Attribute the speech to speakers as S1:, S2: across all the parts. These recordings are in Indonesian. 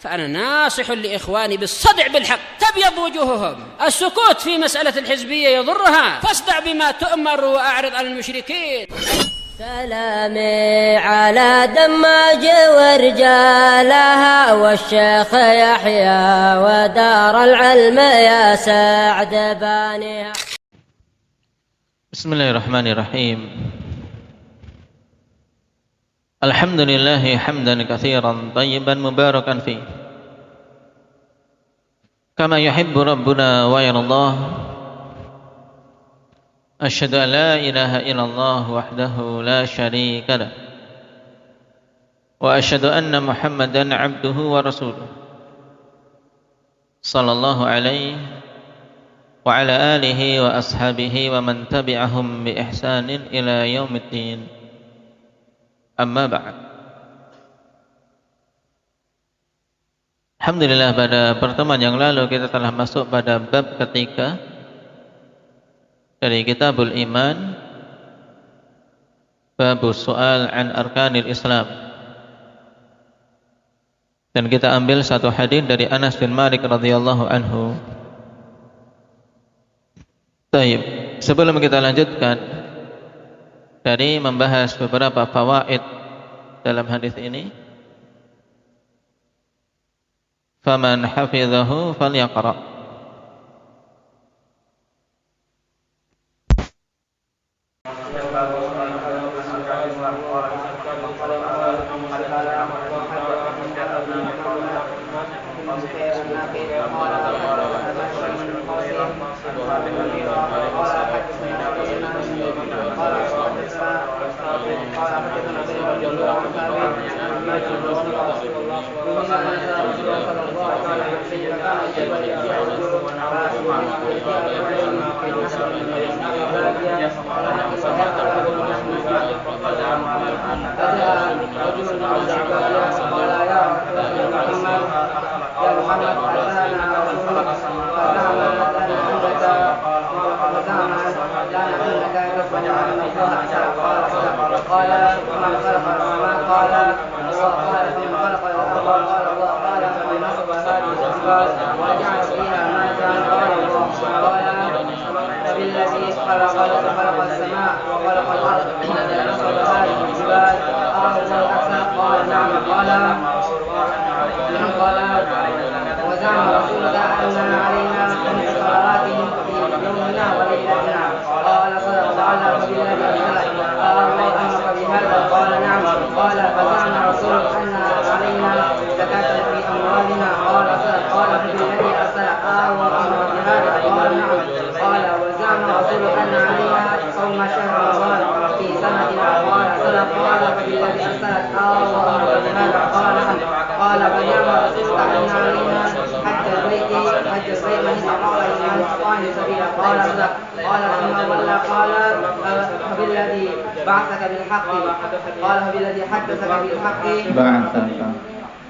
S1: فأنا ناصح لإخواني بالصدع بالحق تبيض وجوههم. السكوت في مسألة الحزبية يضرها، فاصدع بما تؤمر وأعرض عن المشركين.
S2: سلامي على دماج ورجالها والشيخ يحيى ودار العلم يا سعد بانيها.
S3: بسم الله الرحمن الرحيم. الحمد لله حمدا كثيرا طيبا مباركا فيه كما يحب ربنا ويرضاه. أشهد أن لا إله إلا الله وحده لا شريك له وأشهد أن محمدا عبده ورسوله صلى الله عليه وعلى آله وأصحابه ومن تبعهم بإحسان إلى يوم الدين. Amma ba'd. Alhamdulillah, pada pertemuan yang lalu kita telah masuk pada bab ketiga dari Kitabul Iman, Babus Su'al an Arkanil Islam. Dan kita ambil satu hadis dari Anas bin Malik radhiyallahu anhu. Baik, sebelum kita lanjutkan dari membahas beberapa fawaid dalam hadis ini, faman hafizahu falyaqra.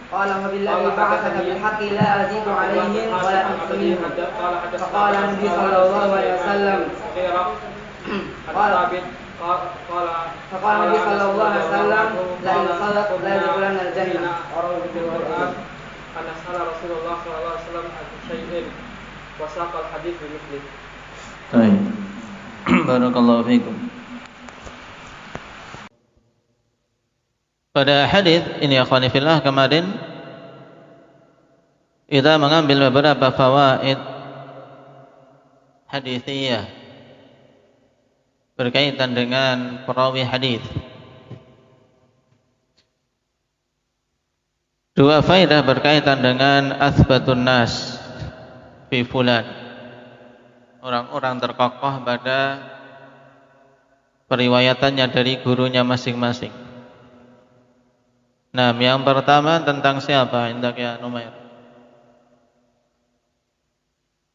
S4: قال فبالذي بعثك بالحق لا أزيد عليهم ولا أنقص منهم. فقال النبي صلى الله عليه وسلم فقال النبي صلى الله عليه وسلم لئن صدق لا يدخلن الجنة. أن سأل رسول الله صلى الله عليه وسلم عن شيء وساق الحديث بمثله.
S3: طيب. Barakallahu fiikum. Pada hadis ini akhwani fillah kemarin kita mengambil beberapa fawaid hadithiyah berkaitan dengan perawi hadis. Dua faedah berkaitan dengan athbatun nas fi fulan, orang-orang terkokoh pada periwayatannya dari gurunya masing-masing. Nah, yang pertama tentang siapa? Indak ya Numair.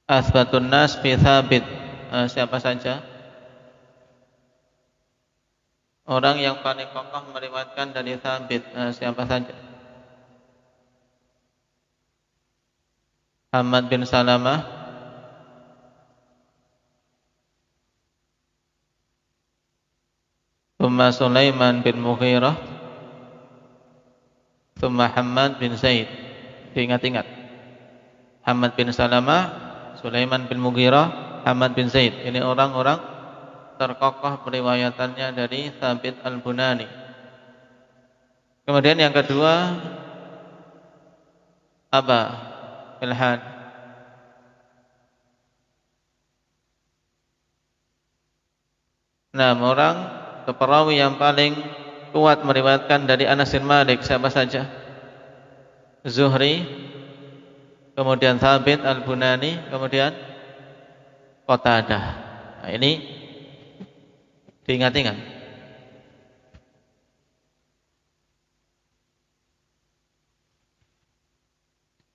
S3: Athbatun nas fi thabit. Siapa saja? Orang yang paling kokoh meriwayatkan dari Thabit. Siapa saja? Hamad bin Salamah, Thumma Sulaiman bin Mughirah, Thumma Hammad bin Zaid. Diingat-ingat. Hammad bin Salamah, Sulaiman bin Mughirah, Hammad bin Zaid. Ini orang-orang terkokoh periwayatannya dari Thabit al-Bunani. Kemudian yang kedua, Aba Ilhan. Nah, orang atau perawi yang paling kuat meriwayatkan dari Anas bin Malik siapa saja? Zuhri, kemudian Thabit al-Bunani, kemudian Qatadah. Nah, ini diingat-ingat.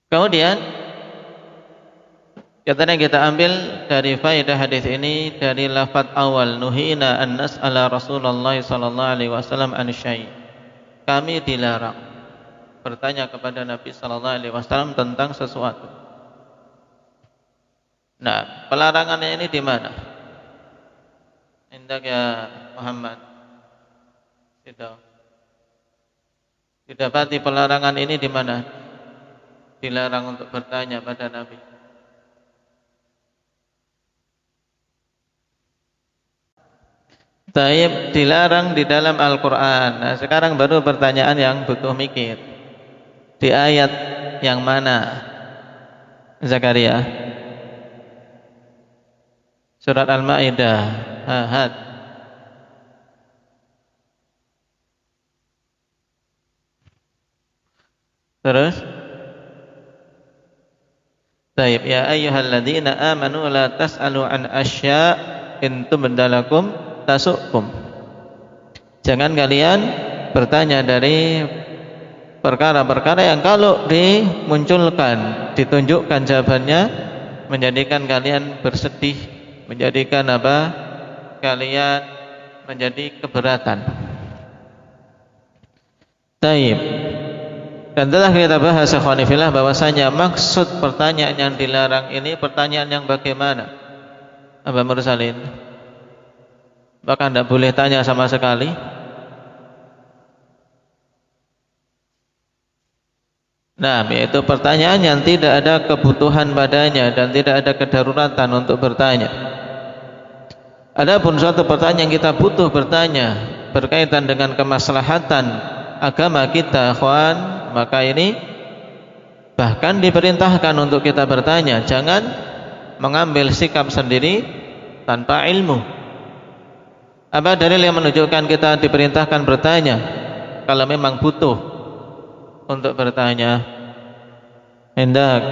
S3: Kemudian katanya kita ambil dari faedah hadis ini dari lafaz awal, nuhina an nas'ala Rasulullah sallallahu alaihi wasallam an syai'. Kami dilarang bertanya kepada Nabi sallallahu alaihi wasallam tentang sesuatu. Nah, pelarangannya ini di mana? Indak ya Muhammad. Didapati pelarangan ini di mana? Dilarang untuk bertanya pada Nabi. Taib dilarang di dalam Al-Quran. Nah, sekarang baru pertanyaan yang butuh mikir. Di ayat yang mana? Zakaria. Surat Al-Ma'idah. Ahad. Terus? Taib ya ayyuhalladzina amanu la tas'alu an asya' in tubdalakum tasukum. Jangan kalian bertanya dari perkara-perkara yang kalau dimunculkan, ditunjukkan jawabannya menjadikan kalian bersedih, menjadikan apa? Kalian menjadi keberatan. Taib. Dan telah kita bahas ikhwanifillah bahwasanya maksud pertanyaan yang dilarang ini pertanyaan yang bagaimana? Aba Mursalin. Bahkan tidak boleh tanya sama sekali. Nah, yaitu pertanyaan yang tidak ada kebutuhan padanya dan tidak ada kedaruratan untuk bertanya. Adapun suatu pertanyaan yang kita butuh bertanya berkaitan dengan kemaslahatan agama kita, ikhwan, maka ini bahkan diperintahkan untuk kita bertanya. Jangan mengambil sikap sendiri tanpa ilmu. Apa dalil yang menunjukkan kita diperintahkan bertanya kalau memang butuh untuk bertanya? Hendak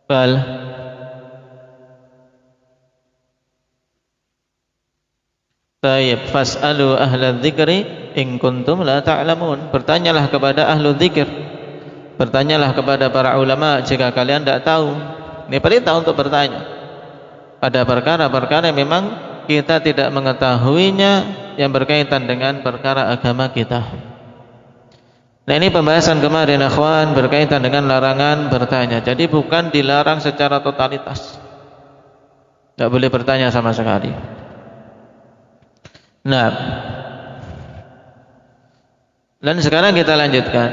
S3: Iqbal. Taib, fas'alu ahla dzikri in kuntum la ta'lamun. Bertanyalah kepada ahlu dzikir, bertanyalah kepada para ulama jika kalian tidak tahu. Ini perintah untuk bertanya pada perkara-perkara yang memang kita tidak mengetahuinya yang berkaitan dengan perkara agama kita. Nah, ini pembahasan kemarin akhwan berkaitan dengan larangan bertanya. Jadi bukan dilarang secara totalitas, tidak boleh bertanya sama sekali. Nah, dan sekarang kita lanjutkan.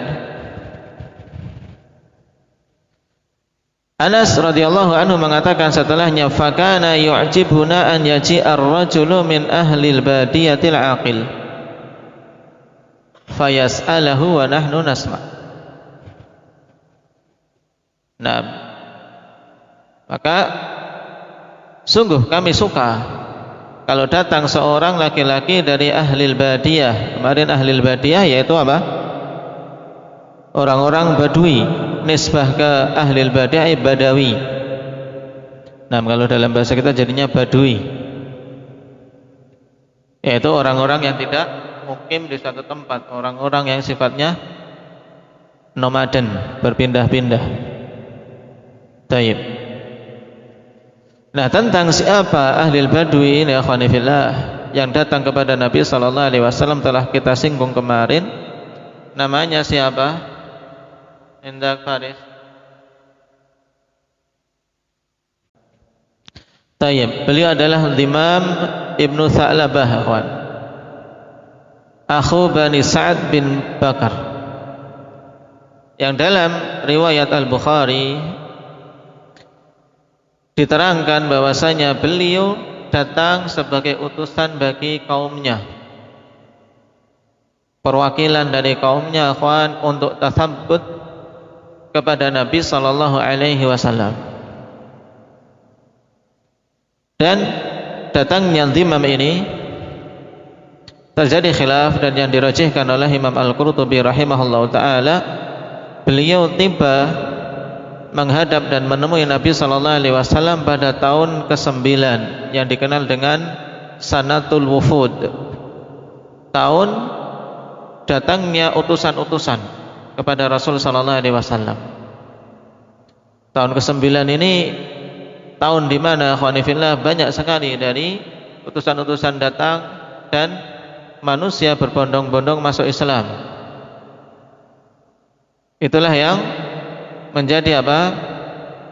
S3: Anas radhiyallahu anhu mengatakan setelahnya, fakana yu'jibuna an yaji'ar rajulu min ahlil badiyatil aqil fayas'alahu wa nahnu nasma'. Nah, maka sungguh kami suka kalau datang seorang laki-laki dari ahlil badiyah. Kemarin ahlil badiyah yaitu apa? Orang-orang Badui. Nisbah ke ahlil badiyah Badawi. Nah, kalau dalam bahasa kita jadinya Badui, yaitu orang-orang yang tidak mukim di satu tempat, orang-orang yang sifatnya nomaden, berpindah-pindah. Taib. Nah, tentang siapa ahlil badui ini akhwanifillah yang datang kepada Nabi sallallahu alaihi wasallam telah kita singgung kemarin. Namanya siapa? Indak Faris. Tayyib. Beliau adalah Imam Ibnu Tha'labah, akhwan. Akhu Bani Sa'ad bin Bakar. yang dalam riwayat Al-Bukhari diterangkan bahwasanya beliau datang sebagai utusan bagi kaumnya, perwakilan dari kaumnya akhwan untuk tasabbut kepada Nabi sallallahu alaihi wasallam. Dan datangnya Dhimam ini terjadi khilaf, dan yang dirajihkan oleh Imam Al-Qurtubi rahimahullahu taala, beliau tiba menghadap dan menemui Nabi sallallahu alaihi wasallam pada tahun ke-9 yang dikenal dengan Sanatul Wufud, tahun datangnya utusan-utusan kepada Rasul sallallahu alaihi wasallam. Tahun ke-9 ini tahun di mana khwanifillah banyak sekali dari utusan-utusan datang dan manusia berbondong-bondong masuk Islam. Itulah yang menjadi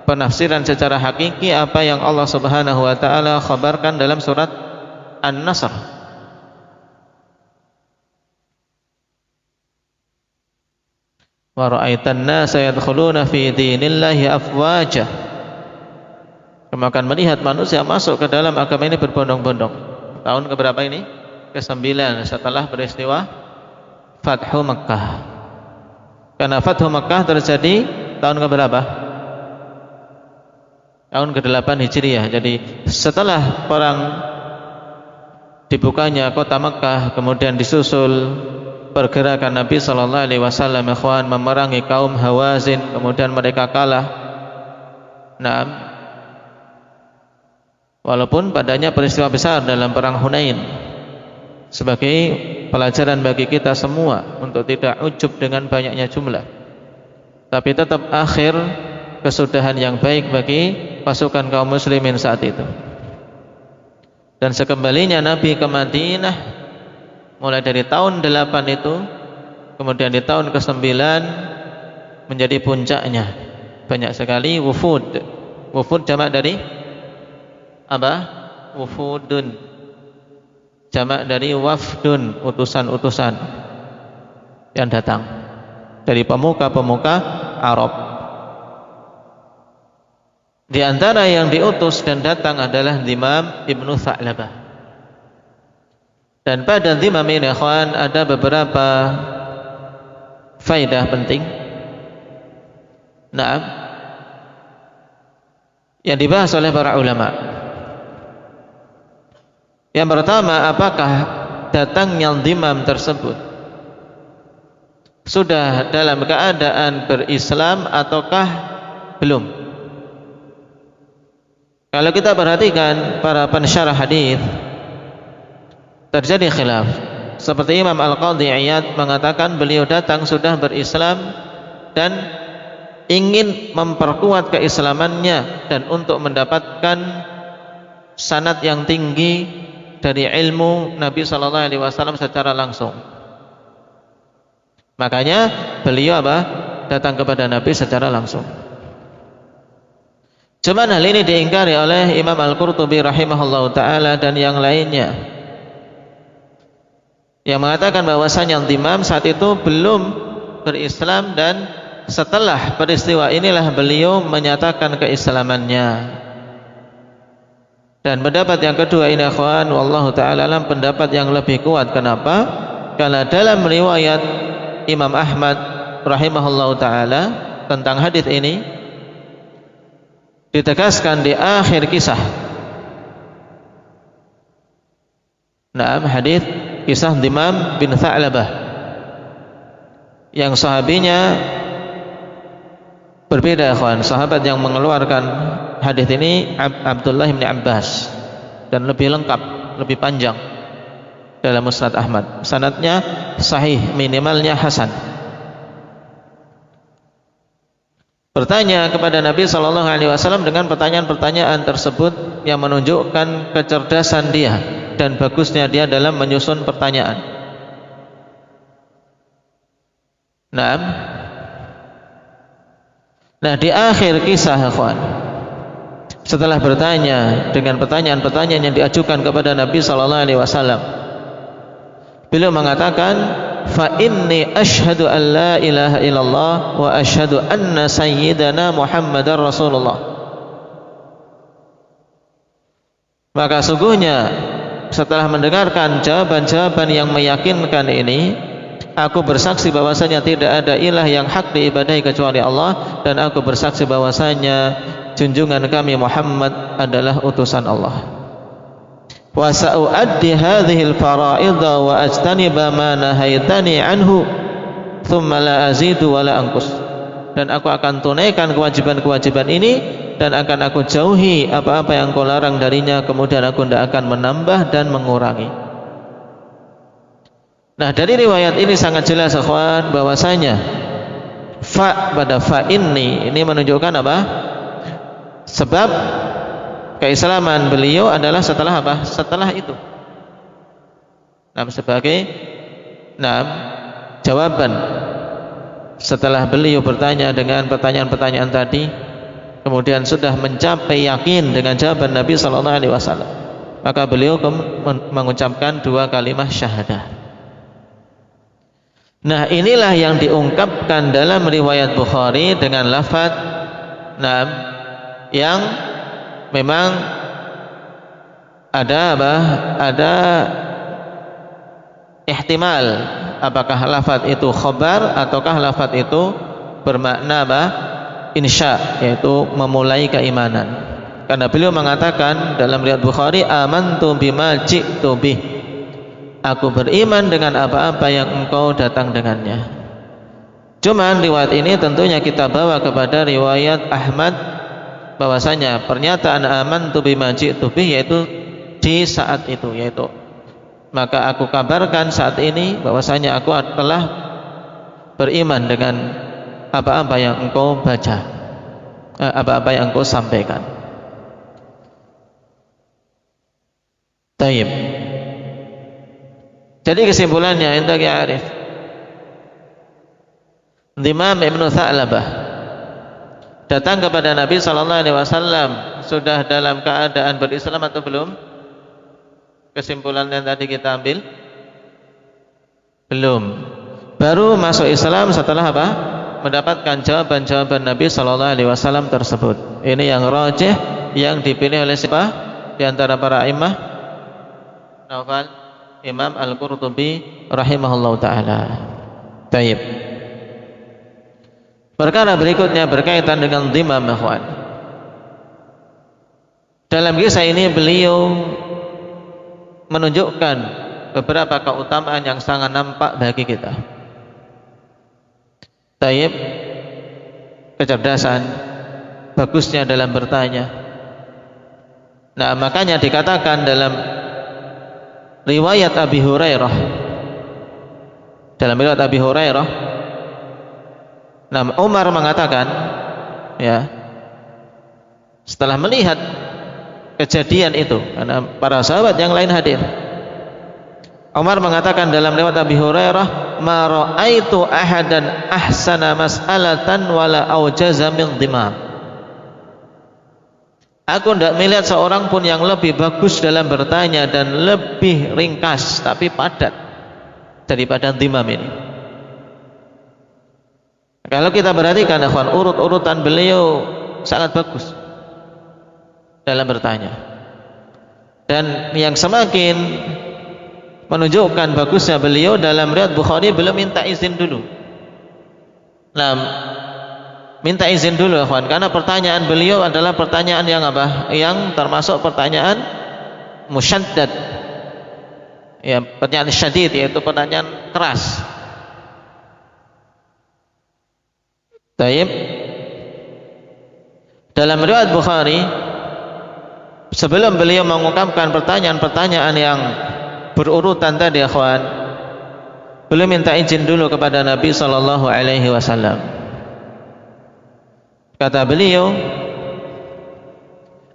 S3: penafsiran secara hakiki apa yang Allah Subhanahu wa taala khabarkan dalam surat An-Nasr. Wa ra'aitan nasa yadkhuluna fi dinillahi afwaja. Kamu akan melihat manusia masuk ke dalam agama ini berbondong-bondong. Tahun keberapa ini? Ke-9 setelah peristiwa Fathu Makkah. Karena Fathu Makkah terjadi tahun keberapa? Tahun ke-8 Hijriah. Jadi setelah perang dibukanya kota Makkah, kemudian disusul pergerakan Nabi sallallahu alaihi wasallam ikhwan memerangi kaum Hawazin, kemudian mereka kalah. Nah, walaupun padanya peristiwa besar dalam perang Hunain, sebagai pelajaran bagi kita semua untuk tidak ujub dengan banyaknya jumlah, tapi tetap akhir kesudahan yang baik bagi pasukan kaum muslimin saat itu. Dan sekembalinya Nabi ke Madinah mulai dari tahun 8 itu, kemudian di tahun ke-9 menjadi puncaknya. Banyak sekali wufud. Wufud jamak dari apa? Wufudun. Jamak dari wafdun, utusan-utusan yang datang dari pemuka-pemuka Arab. Di antara yang diutus dan datang adalah Dhimam ibnu Tha'labah. Dan pada Dhimam ini ikhwan ada beberapa faedah penting. Nah, yang dibahas oleh para ulama. Yang pertama, apakah datangnya Dhimam tersebut sudah dalam keadaan berislam ataukah belum? Kalau kita perhatikan para pensyarah hadis, terjadi khilaf. Seperti Imam Al-Qadhi Iyad mengatakan beliau datang sudah berislam dan ingin memperkuat keislamannya dan untuk mendapatkan sanad yang tinggi dari ilmu Nabi sallallahu alaihi wasallam secara langsung. Makanya beliau datang kepada Nabi secara langsung. Cuma hal ini diingkari oleh Imam Al-Qurtubi rahimahullahu taala dan yang lainnya, yang mengatakan bahwasanya Dhimam saat itu belum berislam dan setelah peristiwa inilah beliau menyatakan keislamannya. Dan pendapat yang kedua ini akhwan, wallahu ta'ala alam, pendapat yang lebih kuat. Kenapa? Karena dalam riwayat Imam Ahmad rahimahullahu ta'ala tentang hadis ini ditegaskan di akhir kisah. Nah, hadis kisah Dhimam bin Tha'labah yang sahabinya berbeda akhwan. Sahabat yang mengeluarkan hadis ini Abdullah bin Abbas, dan lebih lengkap, lebih panjang dalam Musnad Ahmad. Sanadnya sahih, minimalnya hasan. Bertanya kepada Nabi sallallahu alaihi wasallam dengan pertanyaan-pertanyaan tersebut yang menunjukkan kecerdasan dia dan bagusnya dia dalam menyusun pertanyaan. Nah, di akhir kisah ikhwan, setelah bertanya dengan pertanyaan-pertanyaan yang diajukan kepada Nabi sallallahu alaihi wasallam, beliau mengatakan, fa inni asyhadu an la ilaha illallah wa asyhadu anna sayyidana Muhammadar Rasulullah. Maka sungguhnya setelah mendengarkan jawaban-jawaban yang meyakinkan ini, aku bersaksi bahwasanya tidak ada ilah yang hak diibadahi kecuali Allah, dan aku bersaksi bahwasanya junjungan kami Muhammad adalah utusan Allah. Wa sa'uaddi hadhil fara'idha wa ajtaniba ma nahaitani anhu thumma la azidu wa la anqus. Dan aku akan tunaikan kewajiban-kewajiban ini, dan akan aku jauhi apa-apa yang kau larang darinya, kemudian aku tidak akan menambah dan mengurangi. Nah, dari riwayat ini sangat jelas ikhwan bahwasanya fa pada fa ini menunjukkan apa? Sebab keislaman beliau adalah setelah apa? Setelah itu. Nah, sebagai jawaban setelah beliau bertanya dengan pertanyaan-pertanyaan tadi, kemudian sudah mencapai yakin dengan jawaban Nabi sallallahu alaihi wasallam, maka beliau mengucapkan 2 kalimat syahadah. Nah, inilah yang diungkapkan dalam riwayat Bukhari dengan lafaz yang memang ada ihtimal, apakah lafaz itu khabar ataukah lafaz itu bermakna insya, yaitu memulai keimanan. Karena beliau mengatakan dalam riwayat Bukhari, amantu bima ji'tu bih, aku beriman dengan apa-apa yang engkau datang dengannya. Cuman riwayat ini tentunya kita bawa kepada riwayat Ahmad, bahwasanya pernyataan amantu bima ji'tu bih yaitu di saat itu, yaitu maka aku kabarkan saat ini bahwasanya aku telah beriman dengan apa-apa yang engkau baca, apa-apa yang engkau sampaikan. Taib. Jadi kesimpulannya, untuk ya Arif, Imam Ibnu Tha'labah datang kepada Nabi sallallahu alaihi wasallam sudah dalam keadaan berislam atau belum? Kesimpulan yang tadi kita ambil, belum. Baru masuk Islam setelah apa? Mendapatkan jawaban-jawaban Nabi sallallahu alaihi wasallam tersebut. Ini yang rajih, yang dipilih oleh siapa? Di antara para imam? Naufal Imam Al-Qurtubi rahimahullahu taala. Baik. Perkara berikutnya berkaitan dengan dhimam, ikhwan. Dalam kisah ini beliau menunjukkan beberapa keutamaan yang sangat nampak bagi kita. Taib, kecerdasan, bagusnya dalam bertanya. Nah, makanya dikatakan dalam riwayat Abi Hurairah, Umar mengatakan, ya, setelah melihat kejadian itu, karena para sahabat yang lain hadir, Umar mengatakan dalam riwayat Abi Hurairah, ma ra'aitu ahadan ahsana mas'alatan wala aujaza min dhimam. Aku tidak melihat seorang pun yang lebih bagus dalam bertanya dan lebih ringkas tapi padat daripada dhimam ini. Kalau kita perhatikan, ikhwan, urut-urutan beliau sangat bagus dalam bertanya. Dan yang semakin menunjukkan bagusnya beliau, dalam riwayat Bukhari beliau minta izin dulu. Nah, minta izin dulu, ikhwan, karena pertanyaan beliau adalah pertanyaan yang apa? Yang termasuk pertanyaan musyaddad. Ya, pertanyaan syadid, yaitu pertanyaan keras. Baik. Dalam riwayat Bukhari, sebelum beliau mengungkapkan pertanyaan-pertanyaan yang berurutan tadi, ikhwan, beliau minta izin dulu kepada Nabi sallallahu alaihi wasallam. Kata beliau,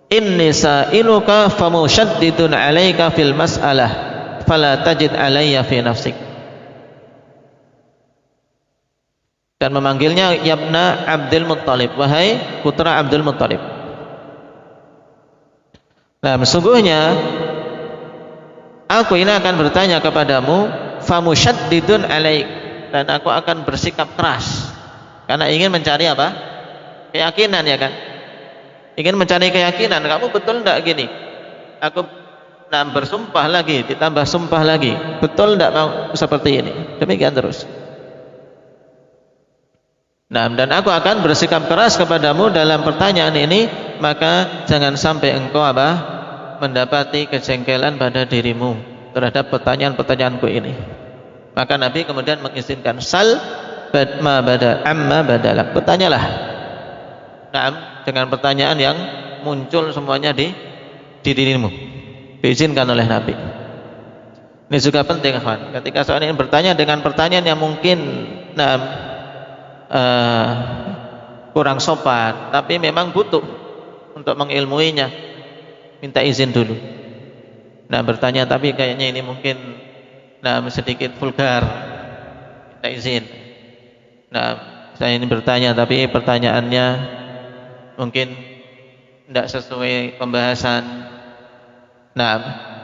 S3: inni sa'iluka famushaddidun 'alaika fil mas'alah fala tajid 'alayya fi nafsik. Dan memanggilnya Yabna Abdul Muttalib, wahai putra Abdul Muttalib. Nah, sesungguhnya aku ini akan bertanya kepadamu, famusyaddidun alaik, dan aku akan bersikap keras karena ingin mencari apa? Keyakinan, ya kan? Ingin mencari keyakinan, kamu betul enggak gini? Aku bersumpah lagi, ditambah sumpah lagi, betul enggak mau seperti ini? Demikian terus. Dan aku akan bersikap keras kepadamu dalam pertanyaan ini, maka jangan sampai engkau apa? Mendapati kejengkelan pada dirimu terhadap pertanyaan-pertanyaanku ini. Maka Nabi kemudian mengizinkan, sal ma bada amma badalak, bertanyalah. Dengan pertanyaan yang muncul semuanya di dirimu, diizinkan oleh Nabi. Ini juga penting, kawan. Ketika seorang ingin bertanya dengan pertanyaan yang mungkin kurang sopan, tapi memang butuh untuk mengilmuinya, minta izin dulu. Bertanya tapi kayaknya ini mungkin sedikit vulgar, minta izin. Saya ini bertanya tapi pertanyaannya mungkin tidak sesuai pembahasan.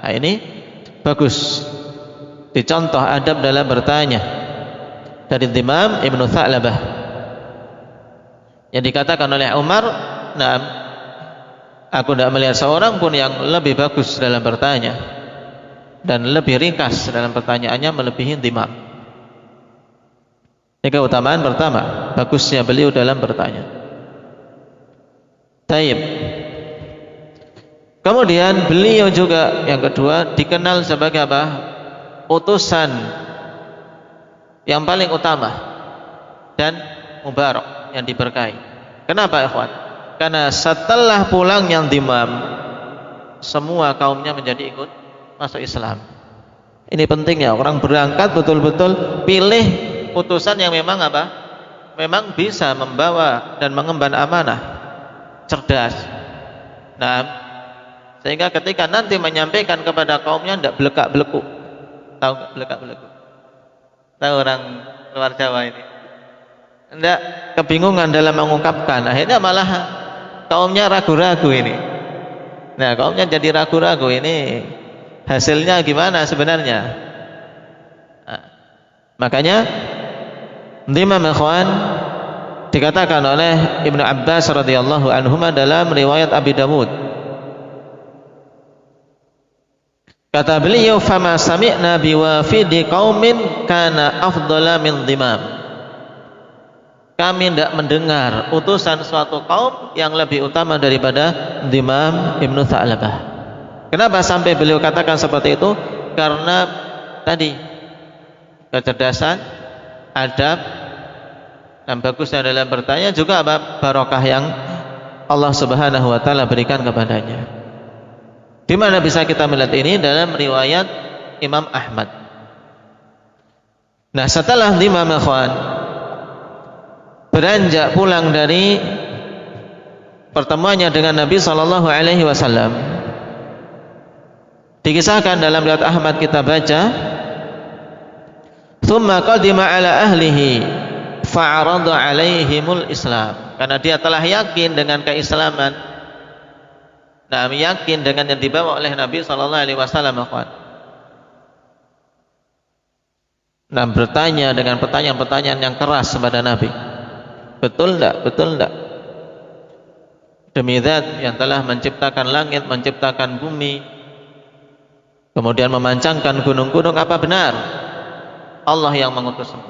S3: Ini bagus, dicontoh adab dalam bertanya dari Imam Ibnu Tha'labah yang dikatakan oleh Umar, aku tidak melihat seorang pun yang lebih bagus dalam bertanya dan lebih ringkas dalam pertanyaannya melebihi Imam. Ini keutamaan pertama, bagusnya beliau dalam bertanya. Taib. Kemudian beliau juga yang kedua dikenal sebagai apa? Utusan yang paling utama dan mubarak, yang diberkahi. Kenapa, ikhwan? Karena setelah pulang yang Imam, semua kaumnya menjadi ikut masuk Islam. Ini pentingnya orang berangkat betul-betul pilih utusan yang memang apa? Memang bisa membawa dan mengemban amanah, cerdas. Sehingga ketika nanti menyampaikan kepada kaumnya tidak belekak-beleku. Tahu enggak belekak-beleku? Tahu orang luar Jawa ini? Tidak kebingungan dalam mengungkapkan. Akhirnya malah kaumnya ragu-ragu ini. Kaumnya jadi ragu-ragu ini. Hasilnya gimana sebenarnya? Makanya Imam ikhwan dikatakan oleh Ibnu Abbas radhiyallahu anhuma dalam riwayat Abi Dawud. Kata beliau, "Fama sami'na biwafidi qaumin kana afdhala min Imam." Kami tidak mendengar utusan suatu kaum yang lebih utama daripada Imam Ibnu Tha'labah. Kenapa sampai beliau katakan seperti itu? Karena tadi kecerdasan, adab, dan bagusnya dalam bertanya, juga barokah yang Allah Subhanahu wa taala berikan kepadanya. Di mana bisa kita melihat ini? Dalam riwayat Imam Ahmad. Setelah Imam ikhwan beranjak pulang dari pertemuannya dengan Nabi sallallahu alaihi wasallam, dikisahkan dalam riwayat Ahmad kita baca, "Tsumma qadima ala ahlihi fa'arada 'alaihimul Islam." Karena dia telah yakin dengan keislaman, yakin dengan yang dibawa oleh Nabi sallallahu alaihi wasallam. Bertanya dengan pertanyaan-pertanyaan yang keras kepada Nabi. Betul enggak? Betul enggak? Demi Zat yang telah menciptakan langit, menciptakan bumi, kemudian memancangkan gunung-gunung, apa benar Allah yang mengutusmu?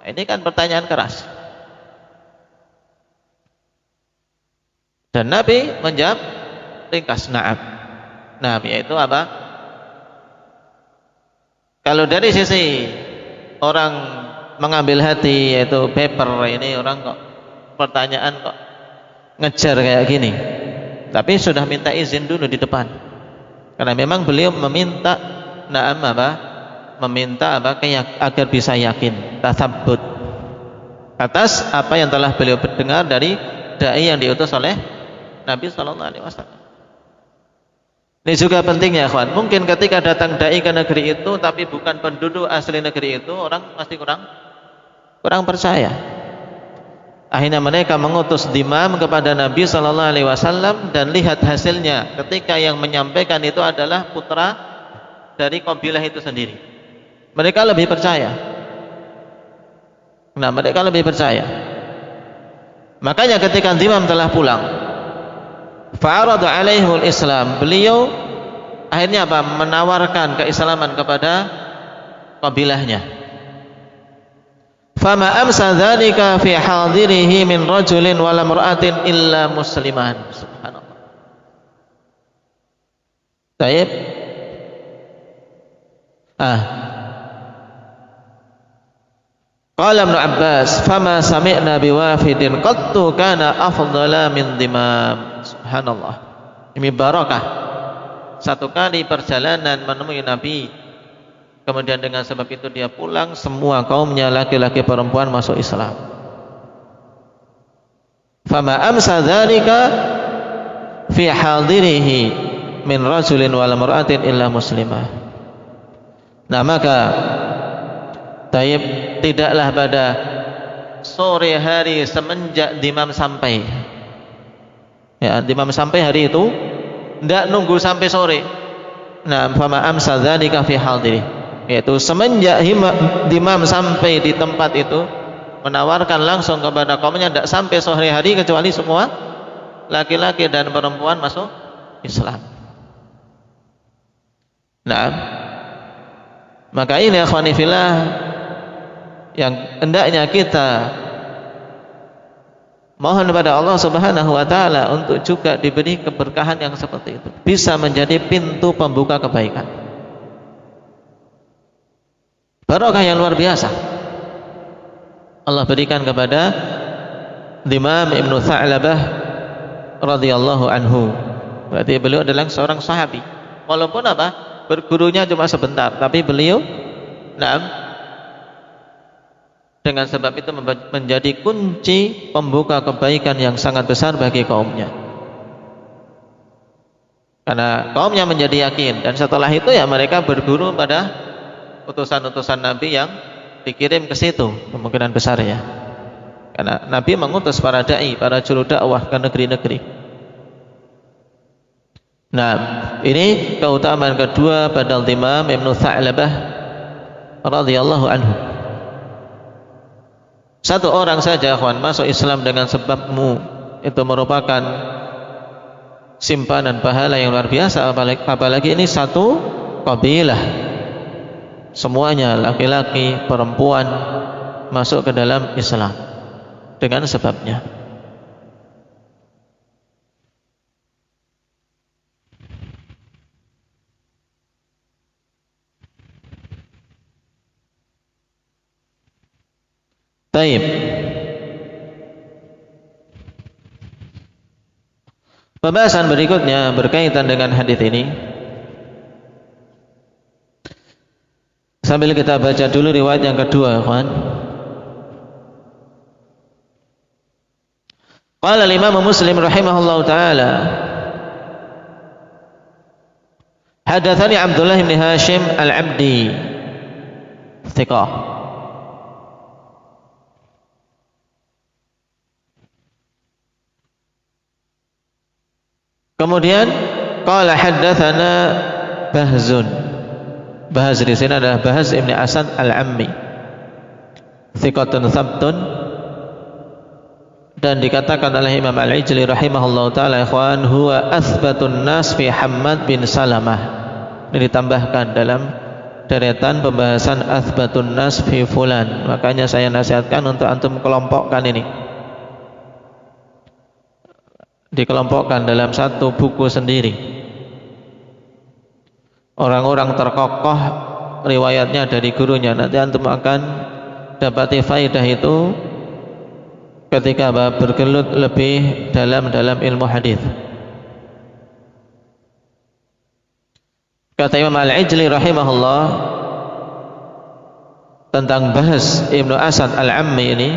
S3: Ini kan pertanyaan keras. Dan Nabi menjawab ringkas, na'am. Yaitu apa? Kalau dari sisi orang mengambil hati, yaitu paper, ini orang kok pertanyaan kok ngejar kayak gini, tapi sudah minta izin dulu di depan, karena memang beliau meminta agar bisa yakin, tatsabbut atas apa yang telah beliau dengar dari dai yang diutus oleh Nabi sallallahu alaihi wasallam. Ini juga pentingnya, kawan. Mungkin ketika datang dai ke negeri itu tapi bukan penduduk asli negeri itu, orang masih kurang percaya. Akhirnya mereka mengutus Dimam kepada Nabi sallallahu alaihi wasallam, dan lihat hasilnya ketika yang menyampaikan itu adalah putra dari kabilah itu sendiri. Mereka lebih percaya. Nah, mereka lebih percaya. Makanya ketika Dimam telah pulang, fa'arada alaihimul Islam, beliau akhirnya apa? Menawarkan keislaman kepada kabilahnya. Fama amsa dzalika fi hadirihi min rajulin wala mar'atin illa musliman. Subhanallah. Baik. Qala Ibnu Abbas, fama sami'na biwafidin qattu kana afdala min Dimam. Subhanallah. Ini barakah. Satu kali perjalanan menemui Nabi, kemudian dengan sebab itu dia pulang, semua kaumnya laki-laki perempuan masuk Islam. Fama amsa dzalika fi hadirihi min rajulin wal mar'atin illa muslimah. Nah, maka tidaklah pada sore hari semenjak Dimam sampai, ya, Dimam sampai hari itu, tidak nunggu sampai sore. Nah, fama amsa dzalika fi hadirihi, yaitu semenjak Dimam sampai di tempat itu, menawarkan langsung kepada kaumnya, tidak sampai sore hari kecuali semua laki-laki dan perempuan masuk Islam. Nah, maka ini akhwani fillah yang hendaknya kita mohon kepada Allah Subhanahu wa taala untuk juga diberi keberkahan yang seperti itu, bisa menjadi pintu pembuka kebaikan. Barokah yang luar biasa Allah berikan kepada Dimam Ibnu Tha'labah radhiyallahu anhu. Berarti beliau adalah seorang sahabi. Walaupun apa? Bergurunya cuma sebentar, tapi beliau dengan sebab itu menjadi kunci pembuka kebaikan yang sangat besar bagi kaumnya. Karena kaumnya menjadi yakin, dan setelah itu ya mereka berguru pada utusan-utusan Nabi yang dikirim ke situ, kemungkinan besar ya. Karena Nabi mengutus para dai, para juru dakwah ke negeri-negeri. Nah, ini keutamaan kedua pada Dimam Ibnu Tha'labah radhiyallahu anhu. Satu orang saja kawan masuk Islam dengan sebabmu, itu merupakan simpanan pahala yang luar biasa. Apalagi ini satu kabilah, semuanya laki-laki perempuan masuk ke dalam Islam dengan sebabnya. Baik. Pembahasan berikutnya berkaitan dengan hadis ini. Sambil kita baca dulu riwayat yang kedua, kawan. Qala al-Imam Muslim rahimahullahu taala, hadatsani Abdullah bin Hashim al-Abdi, thiqah. Kemudian qala haddatsana Bahzun. Bahz di sini adalah Bahz Ibn Asad Al-Ammi, thiqatun thabtun, dan dikatakan oleh Imam Al-Ijli rahimahullahu taala, ikhwan, huwa athbatun nas fi Hammad bin Salamah. Ini ditambahkan dalam deretan pembahasan athbatun nas fi fulan. Makanya saya nasihatkan untuk antum kelompokkan ini, dikelompokkan dalam satu buku sendiri. Orang-orang terkokoh riwayatnya dari gurunya, nanti antum akan dapati faidah itu ketika bergelut lebih dalam ilmu hadis. Kata Imam Al-Ijli rahimahullah tentang Bahz Ibnu Asad Al-Ammi ini,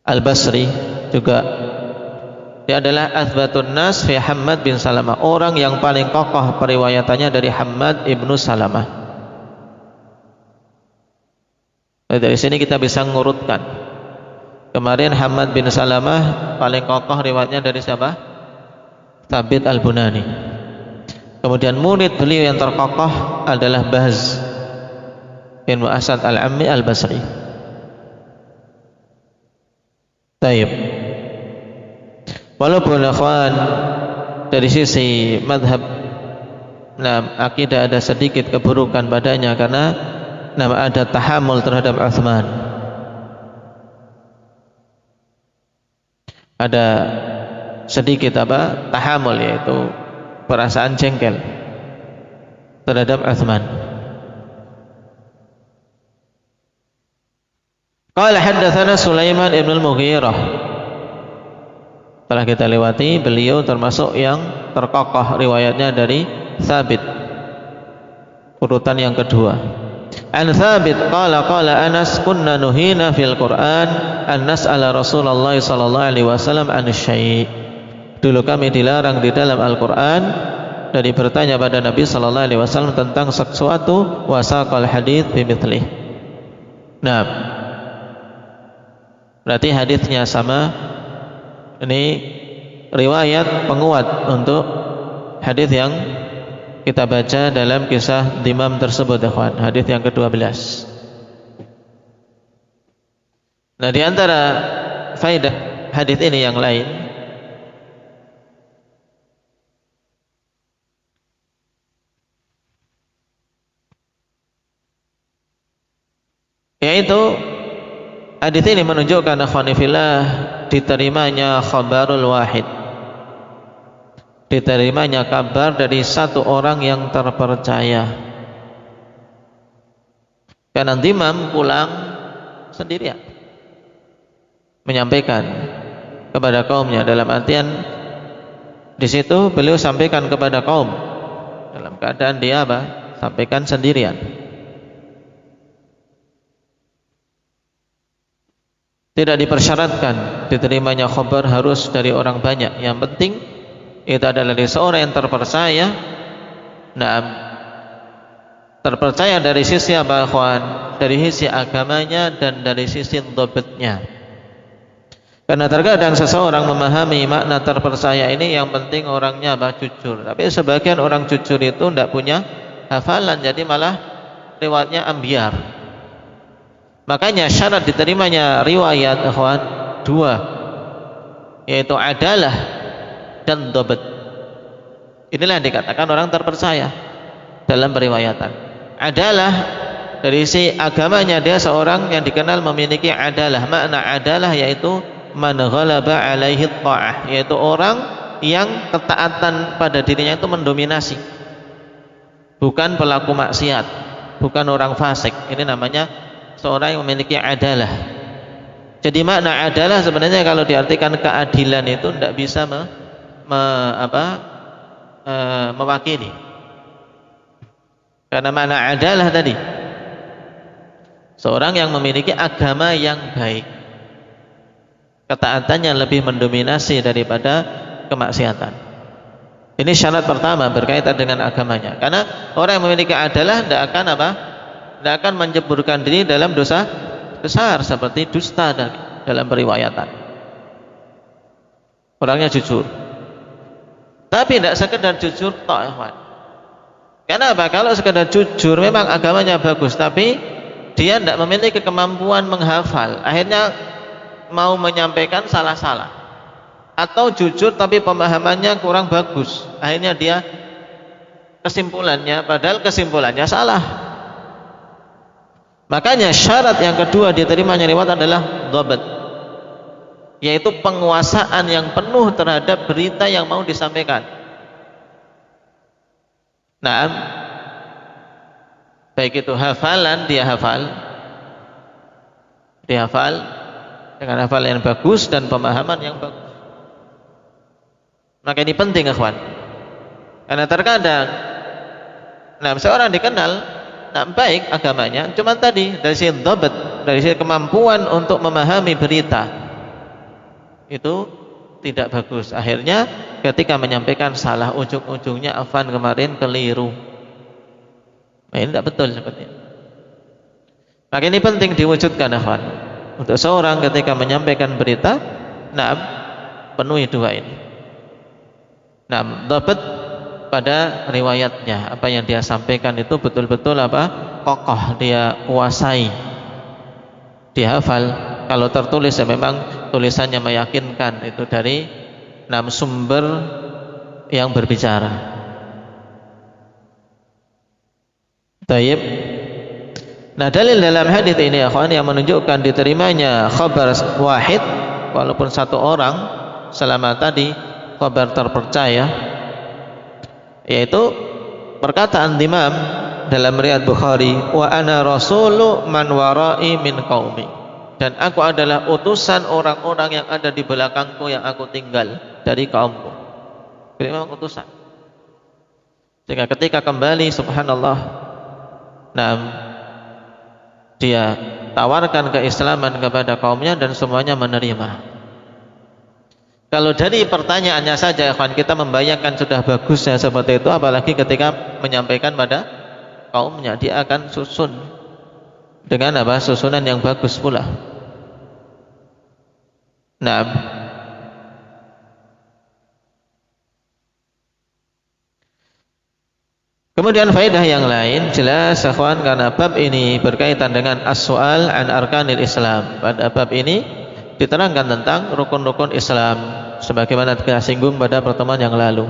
S3: Al-Basri juga, dia adalah athbatun nas fi Hammad bin Salamah, orang yang paling kokoh periwayatannya dari Hammad ibnu Salamah. Dari sini kita bisa ngurutkan. Kemarin Hammad bin Salamah paling kokoh riwayatnya dari siapa? Thabit al-Bunani. Kemudian murid beliau yang terkokoh adalah Bahz bin Asad al-Ammi al-Basri. Taib. Walaupun ikhwan dari sisi madhab akidah ada sedikit keburukan padanya karena ada tahammul terhadap Utsman. Ada sedikit tahammul, yaitu perasaan jengkel terhadap Utsman. Qala haddatsana Sulaiman ibn al-Mughirah. Telah kita lewati, beliau termasuk yang terkokoh riwayatnya dari Tsabit, urutan yang kedua. An Tsabit qala Anas kunna nuhina fil Qur'an an nas'ala Rasulullah sallallahu alaihi wasallam an syai'. Dulu kami dilarang di dalam Al-Qur'an dari bertanya pada Nabi sallallahu alaihi wasallam tentang sesuatu, wasaqal hadits bimithlihi. Nah, berarti hadisnya sama. Ini riwayat penguat untuk hadis yang kita baca dalam kisah Dimam tersebut, ikhwan. Hadis yang ke-12. Nah, di antara faedah hadis ini yang lain, yaitu hadis ini menunjukkan, ikhwan fillah, diterimanya khabarul wahid, diterimanya kabar dari satu orang yang terpercaya. Karena Dimam pulang sendirian menyampaikan kepada kaumnya, dalam artian di situ beliau sampaikan kepada kaum dalam keadaan dia sampaikan sendirian. Tidak dipersyaratkan diterimanya khabar harus dari orang banyak. Yang penting itu adalah dari seorang yang terpercaya. Nah, terpercaya dari sisi apa, ikhwan? Dari sisi agamanya dan dari sisi dhabitnya. Karena terkadang seseorang memahami makna terpercaya ini yang penting orangnya jujur. Tapi sebagian orang jujur itu tidak punya hafalan, jadi malah riwayatnya ambiar. Makanya syarat diterimanya riwayat, ikhwan, dua, yaitu adalah dan dhabt. Inilah yang dikatakan orang terpercaya dalam periwayatan. Adalah dari sisi agamanya, dia seorang yang dikenal memiliki adalah. Makna adalah yaitu man ghalaba alaihi ta'ah, yaitu orang yang ketaatan pada dirinya itu mendominasi, bukan pelaku maksiat, bukan orang fasik. Ini namanya seorang yang memiliki adalah. Jadi makna adalah sebenarnya kalau diartikan keadilan itu tidak bisa mewakili. Karena makna adalah tadi seorang yang memiliki agama yang baik, ketaatannya lebih mendominasi daripada kemaksiatan. Ini syarat pertama berkaitan dengan agamanya. Karena orang yang memiliki adalah tidak akan menjeburkan diri dalam dosa besar seperti dusta dalam periwayatan. Orangnya jujur, tapi tidak sekedar jujur tok, ikhwan. Kenapa? Kalau sekedar jujur memang agamanya bagus, tapi dia tidak memiliki kemampuan menghafal, akhirnya mau menyampaikan salah-salah. Atau jujur tapi pemahamannya kurang bagus, akhirnya dia padahal kesimpulannya salah. Makanya syarat yang kedua diterimanya riwayat adalah dhabt, yaitu penguasaan yang penuh terhadap berita yang mau disampaikan. Nah, baik itu hafalan, dia hafal dengan hafalan yang bagus dan pemahaman yang bagus. Maka ini penting, ikhwan. Karena terkadang seorang dikenal baik agamanya, cuma tadi dari sisi dhabt, dari sisi kemampuan untuk memahami berita itu tidak bagus. Akhirnya ketika menyampaikan salah, ujung-ujungnya afan kemarin keliru. Nah, ini tidak betul seperti ini. Maka ini penting diwujudkan, afan, untuk seorang ketika menyampaikan berita, penuhi dua ini. Dhabt pada riwayatnya, apa yang dia sampaikan itu betul-betul kokoh, dia kuasai, dia hafal. Kalau tertulis ya memang tulisannya meyakinkan, itu dari 6 sumber yang berbicara. Taib. Nah, dalil dalam hadis ini ya kawan yang menunjukkan diterimanya khabar wahid, walaupun satu orang selama tadi khabar terpercaya, yaitu perkataan Imam dalam riwayat Bukhari, wa ana rasulu man warai min qaumi, dan aku adalah utusan orang-orang yang ada di belakangku yang aku tinggal dari kaumku. Jadi memang utusan. Sehingga ketika kembali subhanallah, nah, dia tawarkan keislaman kepada kaumnya dan semuanya menerima. Kalau dari pertanyaannya saja kawan, kita membayangkan sudah bagusnya seperti itu, apalagi ketika menyampaikan pada kaumnya, dia akan susun dengan susunan yang bagus pula. Nah, kemudian faedah yang lain jelas ikhwan, karena bab ini berkaitan dengan as-su'al an arkanil Islam. Pada bab ini diterangkan tentang rukun-rukun Islam sebagaimana kita singgung pada pertemuan yang lalu.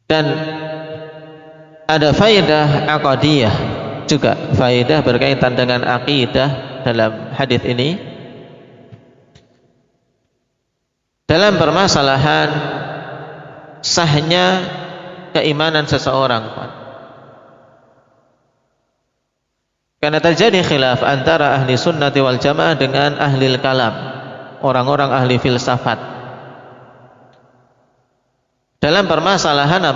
S3: Dan ada faedah aqadiyah juga, faedah berkaitan dengan akidah dalam hadis ini. Dalam permasalahan sahnya keimanan seseorang, karena terjadi khilaf antara ahli sunnati wal jamaah dengan ahli kalam, orang-orang ahli filsafat, dalam permasalahan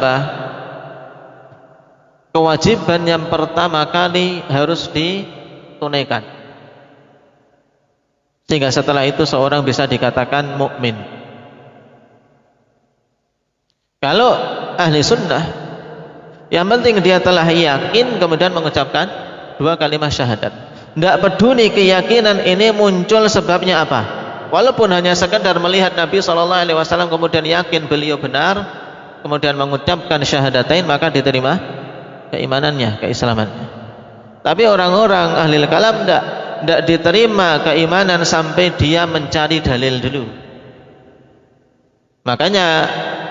S3: kewajiban yang pertama kali harus ditunaikan, sehingga setelah itu seorang bisa dikatakan mukmin. Kalau ahli sunnah, yang penting dia telah yakin kemudian mengucapkan 2 kalimat syahadat. Tidak peduli keyakinan ini muncul sebabnya apa. Walaupun hanya sekedar melihat Nabi SAW kemudian yakin beliau benar, kemudian mengucapkan syahadatain, maka diterima keimanannya, keislamannya. Tapi orang-orang ahli kalam tidak diterima keimanan sampai dia mencari dalil dulu. Makanya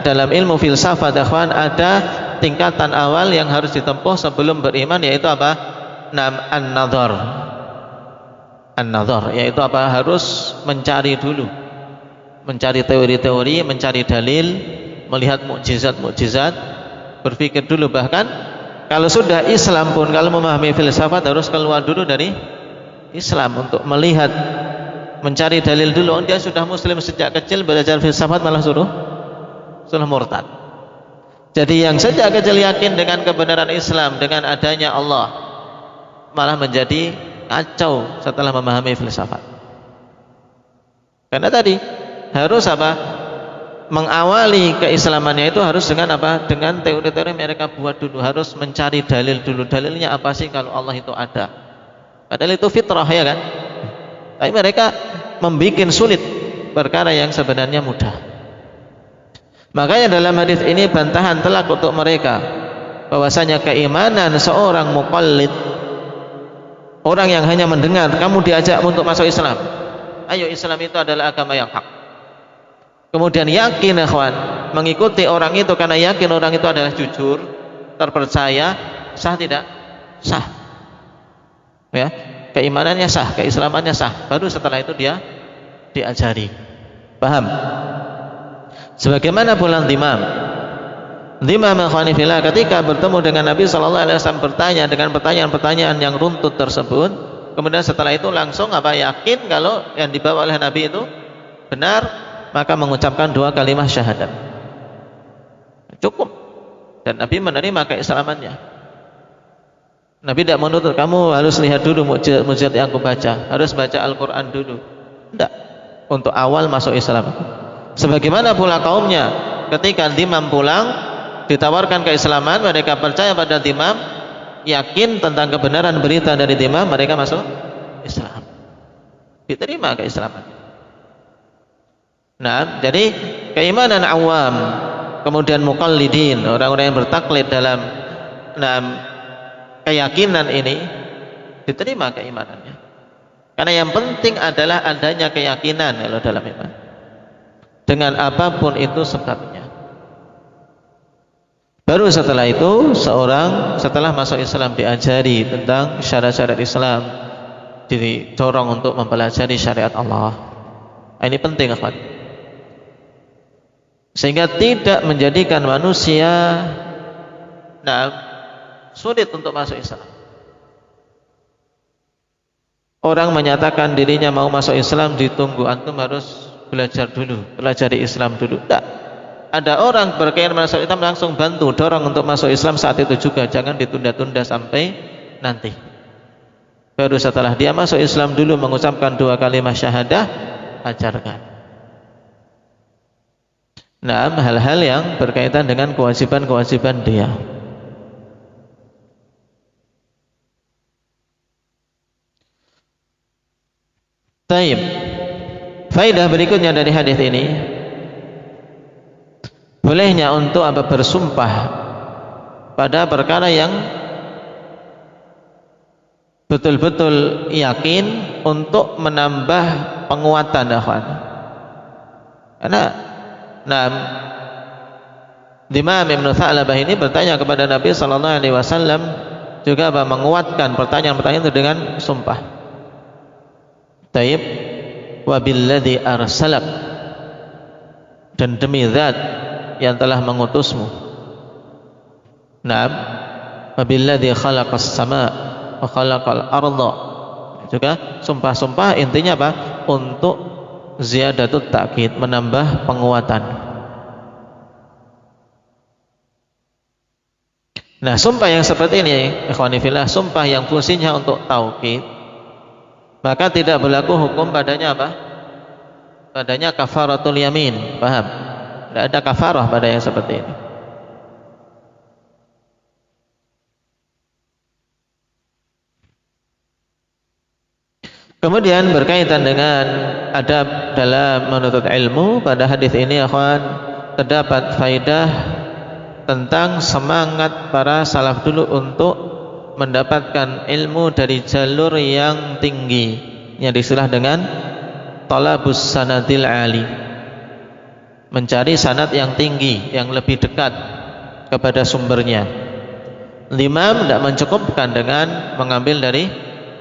S3: dalam ilmu filsafat ikhwan ada tingkatan awal yang harus ditempuh sebelum beriman, yaitu an-nadhar. An-nadhar yaitu harus mencari dulu, mencari teori-teori, mencari dalil, melihat mukjizat-mukjizat, berpikir dulu. Bahkan kalau sudah Islam pun, kalau memahami filsafat harus keluar dulu dari Islam untuk melihat, mencari dalil dulu. Dia sudah muslim sejak kecil, belajar filsafat malah suruh murtad. Jadi yang sejak kecil yakin dengan kebenaran Islam, dengan adanya Allah, malah menjadi kacau setelah memahami filsafat. Karena tadi harus mengawali keislamannya itu harus dengan dengan teori-teori mereka buat dulu, harus mencari dalil dulu. Dalilnya apa sih kalau Allah itu ada? Padahal itu fitrah, ya kan? Tapi mereka membuat sulit perkara yang sebenarnya mudah. Makanya dalam hadis ini bantahan telak untuk mereka bahwasanya keimanan seorang muqallid, orang yang hanya mendengar, kamu diajak untuk masuk Islam, ayo Islam itu adalah agama yang hak, kemudian yakin ikhwan mengikuti orang itu karena yakin orang itu adalah jujur, terpercaya, sah tidak? Sah. Ya, keimanannya sah, keislamannya sah. Baru setelah itu dia diajari. Paham? Sebagaimana pula Imam Khanifillah ketika bertemu dengan Nabi SAW bertanya dengan pertanyaan-pertanyaan yang runtut tersebut, kemudian setelah itu langsung yakin kalau yang dibawa oleh Nabi itu benar, maka mengucapkan 2 kalimat syahadat cukup, dan Nabi menerima keislamannya. Nabi tidak menuntut kamu harus lihat dulu mukjizat yang aku baca, harus baca Al-Quran dulu. Tidak, untuk awal masuk Islam. Sebagaimana pula kaumnya ketika Imam pulang ditawarkan keislaman, mereka percaya pada Imam, yakin tentang kebenaran berita dari Imam, mereka masuk Islam, diterima keislaman. Nah, jadi keimanan awam, kemudian muqallidin, orang-orang yang bertaklid dalam keyakinan ini diterima keimanannya. Karena yang penting adalah adanya keyakinan kalau dalam iman. Dengan apapun itu sebabnya. Baru setelah itu seorang setelah masuk Islam diajari tentang syarat-syarat Islam, didorong untuk mempelajari syariat Allah. Ini penting, akhwat. Sehingga tidak menjadikan manusia sulit untuk masuk Islam. Orang menyatakan dirinya mau masuk Islam, ditunggu antum harus belajar dulu, pelajari Islam dulu. Tidak. Ada orang berkeinginan masuk Islam, langsung bantu, dorong untuk masuk Islam saat itu juga. Jangan ditunda-tunda sampai nanti. Baru setelah dia masuk Islam dulu mengucapkan 2 kalimat syahadah, ajarkan. Nah, hal-hal yang berkaitan dengan kewajiban-kewajiban dia. Taib. Faedah berikutnya dari hadis ini, bolehnya untuk bersumpah pada perkara yang betul-betul yakin untuk menambah penguatan, akhwan. Karena Imam Ibn Tha'labah ini bertanya kepada Nabi sallallahu alaihi wasallam juga menguatkan pertanyaan-pertanyaan itu dengan sumpah. Taib, wabilladzi arsalak, dan demi zat yang telah mengutusmu. Naam, wabilladzi khalaqas sama' wa khalaqal arda. Juga sumpah-sumpah intinya apa? Untuk ziyadatut ta'kid, menambah penguatan. Nah, sumpah yang seperti ini, ikhwani fillah, sumpah yang fungsinya untuk taukid, maka tidak berlaku hukum padanya apa? Padanya kafaratul yamin, paham? Tidak ada kafarah pada yang seperti ini. Kemudian berkaitan dengan adab dalam menuntut ilmu, pada hadis ini akhwan terdapat faidah tentang semangat para salaf dulu untuk mendapatkan ilmu dari jalur yang tinggi, yang disilah dengan talabus sanadil ali, mencari sanad yang tinggi, yang lebih dekat kepada sumbernya. Imam tidak mencukupkan dengan mengambil dari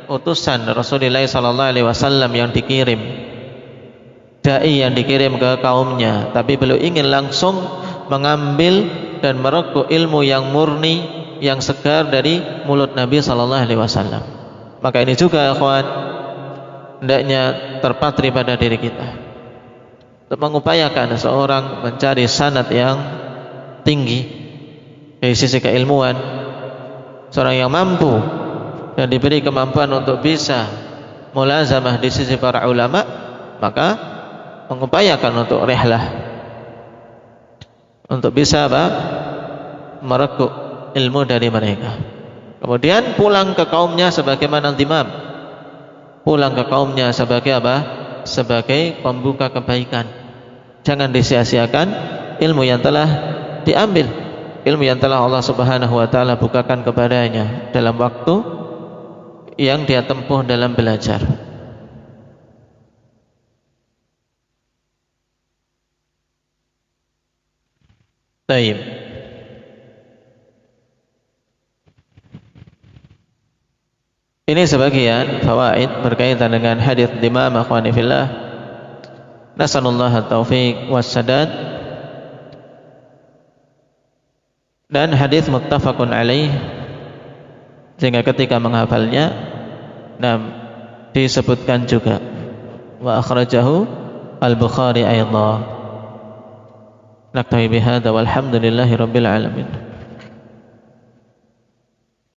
S3: utusan Rasulullah SAW yang dikirim, dai yang dikirim ke kaumnya, tapi beliau ingin langsung mengambil dan merekuk ilmu yang murni, yang segar dari mulut Nabi SAW. Maka ini juga, akhwan, hendaknya terpatri pada diri kita untuk mengupayakan seorang mencari sanad yang tinggi dari sisi keilmuan. Seorang yang mampu dan diberi kemampuan untuk bisa mulazamah di sisi para ulama, maka mengupayakan untuk rihlah, untuk bisa merekuk ilmu dari mereka. Kemudian pulang ke kaumnya sebagaimana imam, pulang ke kaumnya sebagai sebagai pembuka kebaikan. Jangan disia-siakan ilmu yang telah diambil, ilmu yang telah Allah Subhanahu wa taala bukakan kepadanya dalam waktu yang dia tempuh dalam belajar. Baik. Ini sebagian fawaid berkaitan dengan hadis Imam, akhwani fillah. Nasallallahu at-taufiq was-sadad. Dan hadis muttafaqun alaih, sehingga ketika menghafalnya disebutkan juga wa akhrajahu al-Bukhari aidan. Naktafi bihadza walhamdulillahi rabbil alamin.